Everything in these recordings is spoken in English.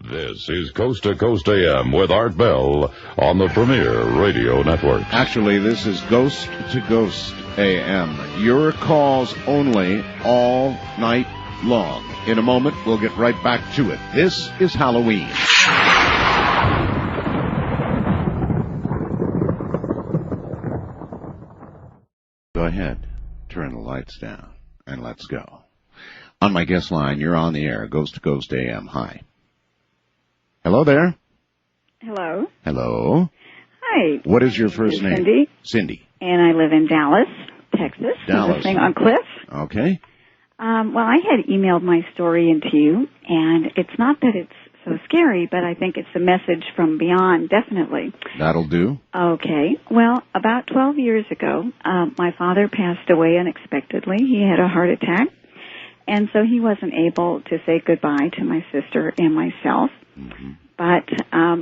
This is Coast to Coast AM with Art Bell on the Premier Radio Network. Actually, this is Ghost to Ghost AM. Your calls only all night long. In a moment, we'll get right back to it. This is Halloween. Go ahead. Turn the lights down and let's go. On my guest line, you're on the air. Ghost to Ghost AM. Hi. Hello there. Hello. Hello. Hi. What is your first name? Cindy. Cindy. And I live in Dallas, Texas. Dallas. Listening on Cliff. Okay. Well, I had emailed my story into you, and it's not that it's so scary, but I think it's a message from beyond, definitely. That'll do. Okay. Well, about 12 years ago, my father passed away unexpectedly. He had a heart attack, and so he wasn't able to say goodbye to my sister and myself. Mm-hmm. But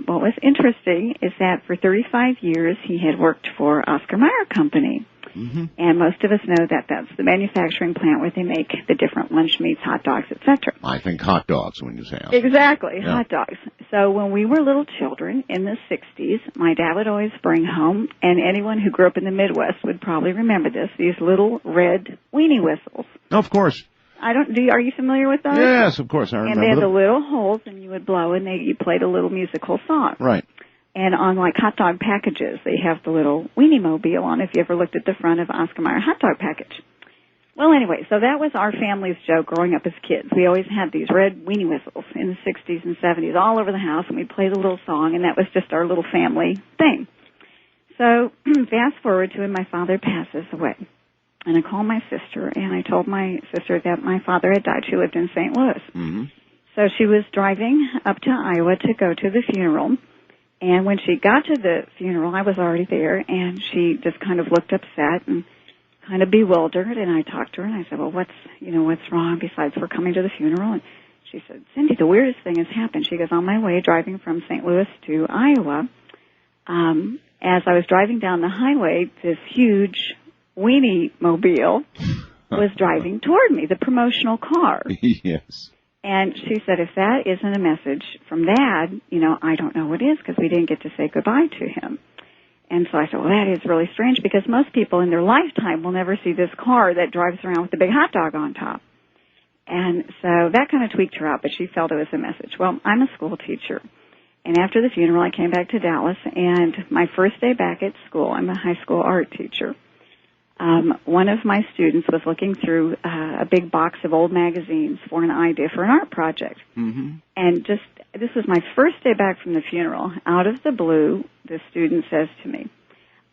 what was interesting is that for 35 years he had worked for Oscar Mayer Company. Mm-hmm. And most of us know that that's the manufacturing plant where they make the different lunch meats, hot dogs, etc. I think hot dogs when you say hot. Exactly, yeah. Hot dogs. So when we were little children in the 60s, my dad would always bring home, and anyone who grew up in the Midwest would probably remember this, these little red weenie whistles. Of course. Are you familiar with those? Yes, of course, I remember. And they had them. the little holes, and you would blow, and you played a little musical song. Right. And on, like, hot dog packages, they have the little weenie mobile on, if you ever looked at the front of Oscar Mayer hot dog package. Well, anyway, so that was our family's joke growing up as kids. We always had these red weenie whistles in the 60s and 70s all over the house, and we'd play the little song, and that was just our little family thing. So fast forward to when my father passes away. And I called my sister, and I told my sister that my father had died. She lived in St. Louis. Mm-hmm. So she was driving up to Iowa to go to the funeral. And when she got to the funeral, I was already there, and she just kind of looked upset and kind of bewildered. And I talked to her, and I said, well, what's wrong besides we're coming to the funeral? And she said, Cindy, the weirdest thing has happened. She goes, on my way driving from St. Louis to Iowa, as I was driving down the highway, this huge weenie mobile was driving toward me, the promotional car. Yes. And she said, if that isn't a message from Dad, I don't know what is, because we didn't get to say goodbye to him. And so I said, well, that is really strange, because most people in their lifetime will never see this car that drives around with a big hot dog on top. And so that kind of tweaked her out, but she felt it was a message. Well, I'm a school teacher. And after the funeral, I came back to Dallas, and my first day back at school, I'm a high school art teacher. One of my students was looking through a big box of old magazines for an idea for an art project. Mm-hmm. And this was my first day back from the funeral. Out of the blue, the student says to me,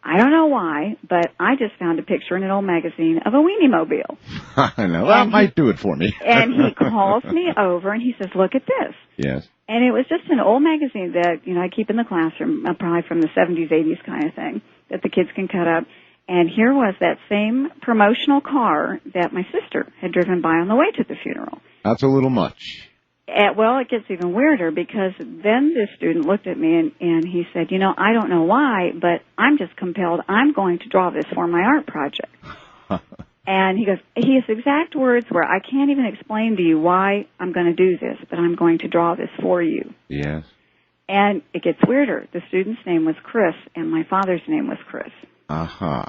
I don't know why, but I just found a picture in an old magazine of a weenie mobile. I know. That might do it for me. And he calls me over, and he says, look at this. Yes. And it was just an old magazine that, I keep in the classroom, probably from the 70s, 80s kind of thing, that the kids can cut up. And here was that same promotional car that my sister had driven by on the way to the funeral. That's a little much. Well, it gets even weirder, because then this student looked at me and he said, I don't know why, but I'm just compelled. I'm going to draw this for my art project. And he goes, his exact words were, I can't even explain to you why I'm going to do this, but I'm going to draw this for you. Yes. And it gets weirder. The student's name was Chris, and my father's name was Chris. Uh-huh.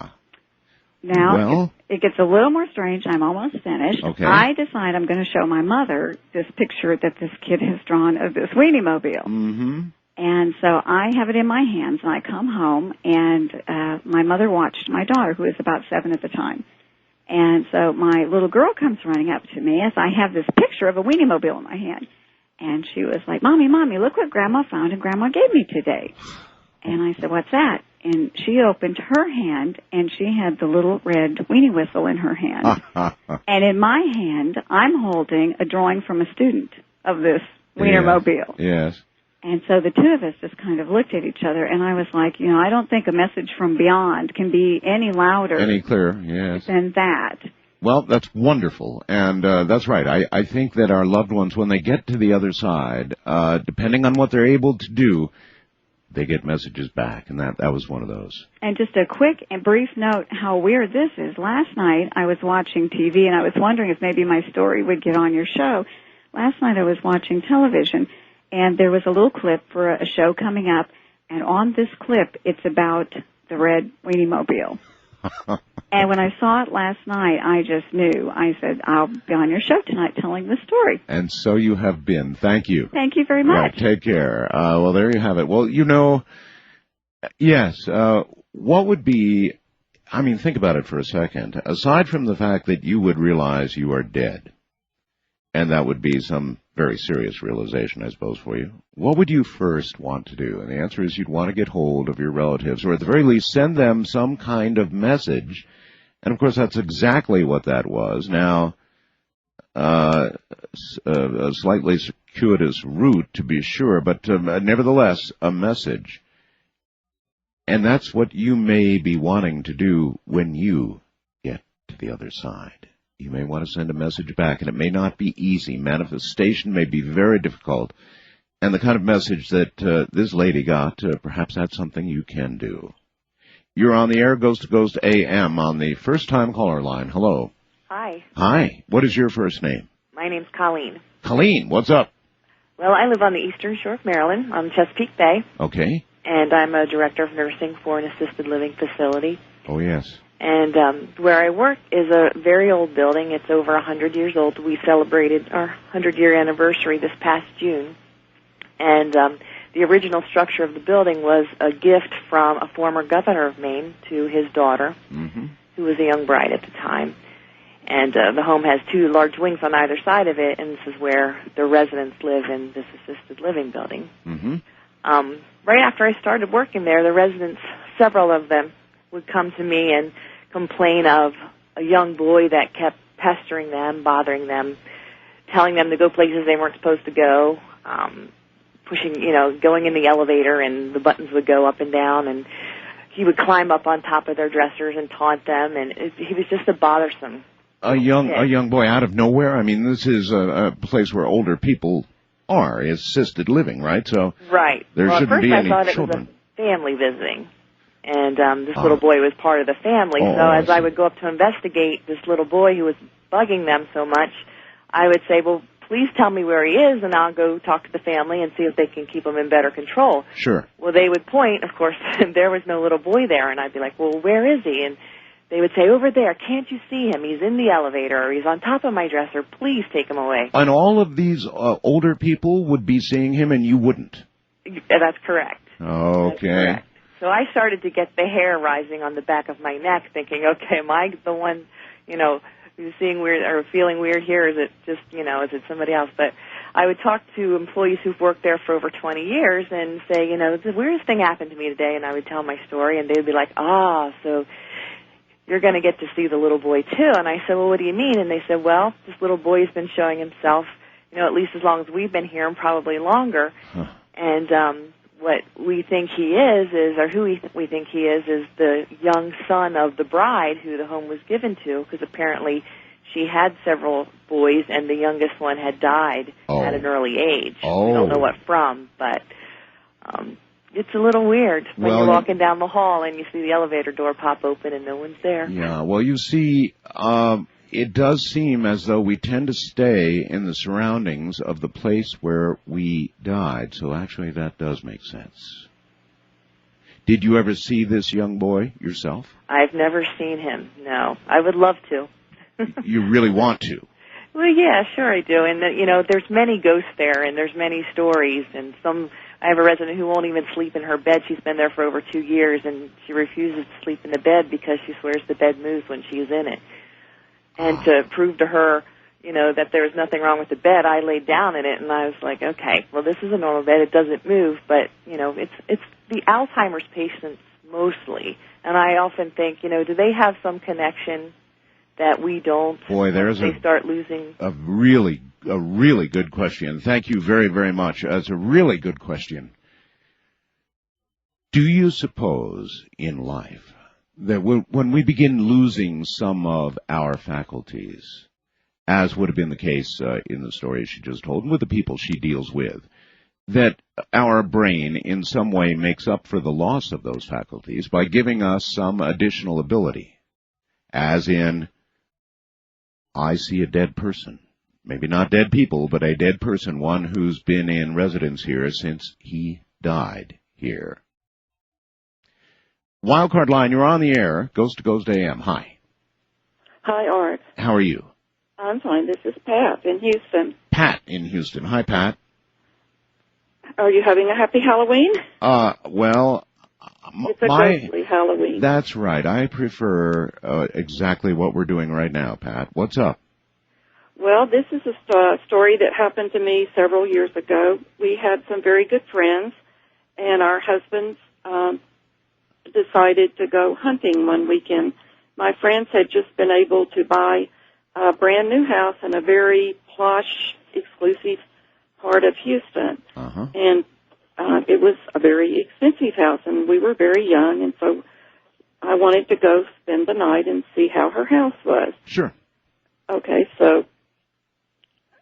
Now, it gets a little more strange. I'm almost finished. Okay. I decide I'm going to show my mother this picture that this kid has drawn of this weenie mobile. Mm-hmm. And so I have it in my hands, and I come home, and my mother watched my daughter, who was about 7 at the time. And so my little girl comes running up to me as I have this picture of a weenie mobile in my hand. And she was like, Mommy, look what Grandma found and Grandma gave me today. And I said, what's that? And she opened her hand, and she had the little red weenie whistle in her hand. And in my hand, I'm holding a drawing from a student of this Wienermobile. Yes. And so the two of us just kind of looked at each other, and I was like, I don't think a message from beyond can be any louder. Any clearer, yes. Than that. Well, that's wonderful, and that's right. I think that our loved ones, when they get to the other side, depending on what they're able to do, they get messages back, and that was one of those. And just a quick and brief note how weird this is. Last night I was watching TV, and I was wondering if maybe my story would get on your show. Last night I was watching television, and there was a little clip for a show coming up, and on this clip, it's about the red weenie mobile. And when I saw it last night, I just knew. I said, I'll be on your show tonight telling the story. And so you have been. Thank you. Thank you very much. Right, take care. Well, there you have it. Well, yes, what would be, I mean, think about it for a second. Aside from the fact that you would realize you are dead, and that would be some very serious realization, I suppose, for you, what would you first want to do? And the answer is you'd want to get hold of your relatives, or at the very least send them some kind of message. And, of course, that's exactly what that was. Now, a slightly circuitous route, to be sure, but nevertheless, a message. And that's what you may be wanting to do when you get to the other side. You may want to send a message back, and it may not be easy. Manifestation may be very difficult. And the kind of message that this lady got, perhaps that's something you can do. You're on the air, Ghost to Ghost AM, on the first-time caller line. Hello. Hi. Hi. What is your first name? My name's Colleen. Colleen, what's up? Well, I live on the eastern shore of Maryland, on Chesapeake Bay. Okay. And I'm a director of nursing for an assisted living facility. Oh, yes. And where I work is a very old building. It's over 100 years old. We celebrated our 100-year anniversary this past June. And the original structure of the building was a gift from a former governor of Maine to his daughter, who was a young bride at the time. And the home has two large wings on either side of it, and this is where the residents live in this assisted living building. Right after I started working there, the residents, several of them, would come to me and complain of a young boy that kept pestering them, bothering them, telling them to go places they weren't supposed to go, pushing, going in the elevator, and the buttons would go up and down, and he would climb up on top of their dressers and taunt them, and he was just a bothersome a young boy out of nowhere. I mean, this is a place where older people are, assisted living, right? So right. There shouldn't be any children. At first I thought children. it was a family visiting, and this little boy was part of the family. Oh, so as I would go up to investigate this little boy who was bugging them so much, I would say, well, please tell me where he is, and I'll go talk to the family and see if they can keep him in better control. Sure. Well, they would point, of course, and there was no little boy there, and I'd be like, well, where is he? And they would say, over there, can't you see him? He's in the elevator, or he's on top of my dresser. Please take him away. And all of these older people would be seeing him, and you wouldn't? That's correct. Okay. That's correct. So I started to get the hair rising on the back of my neck, thinking, okay, am I the one, who's seeing weird or feeling weird here? Is it just, is it somebody else? But I would talk to employees who've worked there for over 20 years and say, the weirdest thing happened to me today, and I would tell my story, and they'd be like, so you're going to get to see the little boy too. And I said, well, what do you mean? And they said, well, this little boy has been showing himself, at least as long as we've been here, and probably longer. Huh. And what we think he is, or who we think he is the young son of the bride who the home was given to, because apparently she had several boys, and the youngest one had died at an early age. We don't know what from, but it's a little weird when you're walking down the hall and you see the elevator door pop open and no one's there. Yeah, well, you see, it does seem as though we tend to stay in the surroundings of the place where we died, so actually that does make sense. Did you ever see this young boy yourself? I've never seen him, no. I would love to. You really want to? Well, yeah, sure I do. And, there's many ghosts there, and there's many stories, and I have a resident who won't even sleep in her bed. She's been there for over 2 years, and she refuses to sleep in the bed because she swears the bed moves when she's in it. And to prove to her, that there was nothing wrong with the bed, I laid down in it, and I was like, okay, well, this is a normal bed. It doesn't move, but, it's the Alzheimer's patients mostly. And I often think, do they have some connection that we don't? Boy, they start losing a really good question. Thank you very, very much. That's a really good question. Do you suppose in life that when we begin losing some of our faculties, as would have been the case in the story she just told and with the people she deals with, that our brain in some way makes up for the loss of those faculties by giving us some additional ability, as in, I see a dead person. maybe not dead people, but a dead person, one who's been in residence here since he died here. Wildcard line, you're on the air. Ghost to Ghost AM. Hi. Hi, Art. How are you? I'm fine. This is Pat in Houston. Pat in Houston. Hi, Pat. Are you having a happy Halloween? Well, it's a ghostly Halloween. That's right. I prefer exactly what we're doing right now, Pat. What's up? Well, this is a story that happened to me several years ago. We had some very good friends, and our husbands decided to go hunting one weekend. My friends had just been able to buy a brand new house in a very plush, exclusive part of Houston. Uh-huh. And it was a very expensive house, and we were very young, and so I wanted to go spend the night and see how her house was. Sure. Okay, so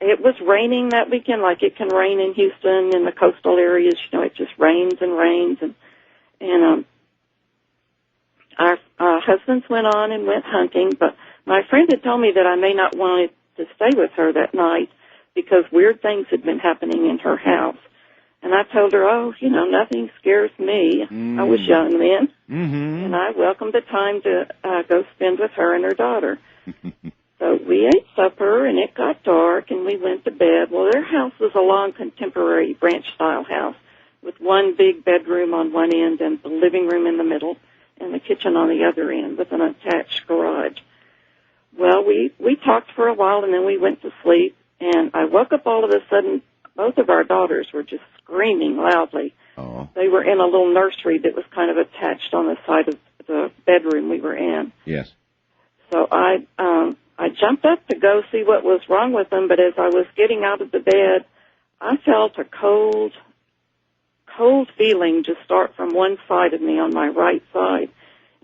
it was raining that weekend, like it can rain in Houston in the coastal areas. You know, it just rains and rains, and our husbands went on and went hunting, but my friend had told me that I may not want to stay with her that night because weird things had been happening in her house. And I told her, oh, you know, nothing scares me. I was young then, and I welcomed the time to go spend with her and her daughter. So we ate supper, and it got dark, and we went to bed. Well, their house was a long contemporary ranch-style house with one big bedroom on one end and the living room in the middle and the kitchen on the other end with an attached garage. Well, we talked for a while, and then we went to sleep, and I woke up all of a sudden. Both of our daughters were just screaming loudly. Oh. They were in a little nursery that was kind of attached on the side of the bedroom we were in. Yes. So I jumped up to go see what was wrong with them, but as I was getting out of the bed, I felt a cold feeling just start from one side of me on my right side.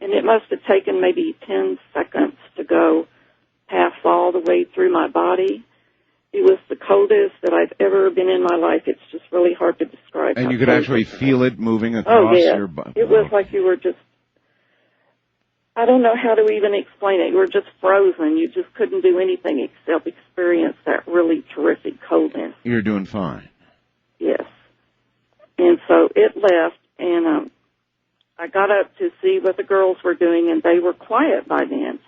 And it must have taken maybe 10 seconds to go pass all the way through my body. It was the coldest that I've ever been in my life. It's just really hard to describe. And you could actually feel it moving across your body. It was like you were just, I don't know how to even explain it. You were just frozen. You just couldn't do anything except experience that really terrific coldness. You're doing fine. Yes. And so it left, and I got up to see what the girls were doing, and they were quiet by then.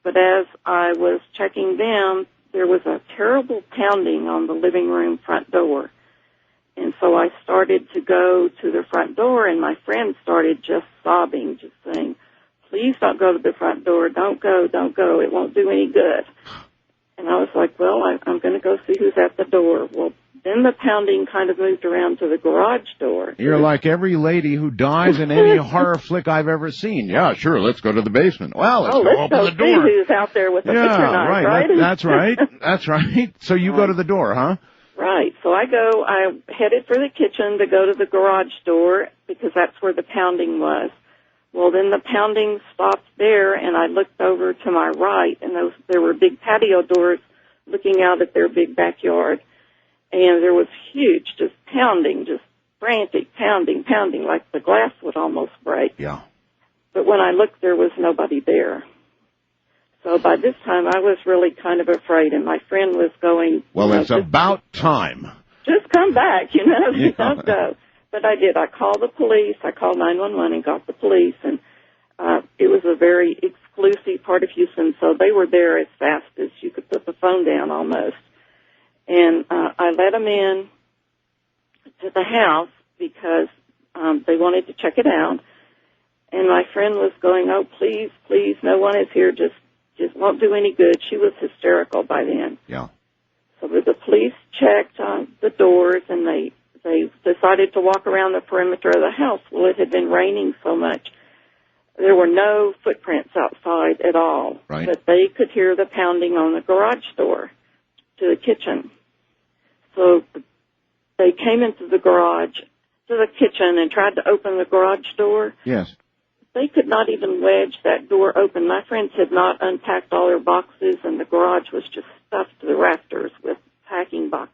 But as I was checking them, there was a terrible pounding on the living room front door. And so I started to go to the front door, and my friend started just sobbing, just saying, please don't go to the front door. Don't go, don't go. It won't do any good. And I was like, well, I'm going to go see who's at the door. Well, then the pounding kind of moved around to the garage door. You're like every lady who dies in any horror flick I've ever seen. Yeah, sure, let's go to the basement. Well, let's go open the door. See who's out there with the picture knife, right? That's right. That's right. So you go to the door, huh? Right. So I headed for the kitchen to go to the garage door because that's where the pounding was. Well, then the pounding stopped there, and I looked over to my right, and there were big patio doors looking out at their big backyard. And there was huge, just pounding, just frantic pounding, like the glass would almost break. Yeah. But when I looked, there was nobody there. So by this time, I was really kind of afraid, and my friend was going... Well, it's about time. Just come back, don't go. But I did. I called the police. I called 911 and got the police, and it was a very exclusive part of Houston, so they were there as fast as you could put the phone down almost. And I let them in to the house because they wanted to check it out. And my friend was going, oh, please, please, no one is here. Just won't do any good. She was hysterical by then. Yeah. So the police checked the doors, and they decided to walk around the perimeter of the house. Well, it had been raining so much. There were no footprints outside at all. Right. But they could hear the pounding on the garage door to the kitchen. So they came into the garage, to the kitchen, and tried to open the garage door. Yes. They could not even wedge that door open. My friends had not unpacked all their boxes, and the garage was just stuffed to the rafters with packing boxes.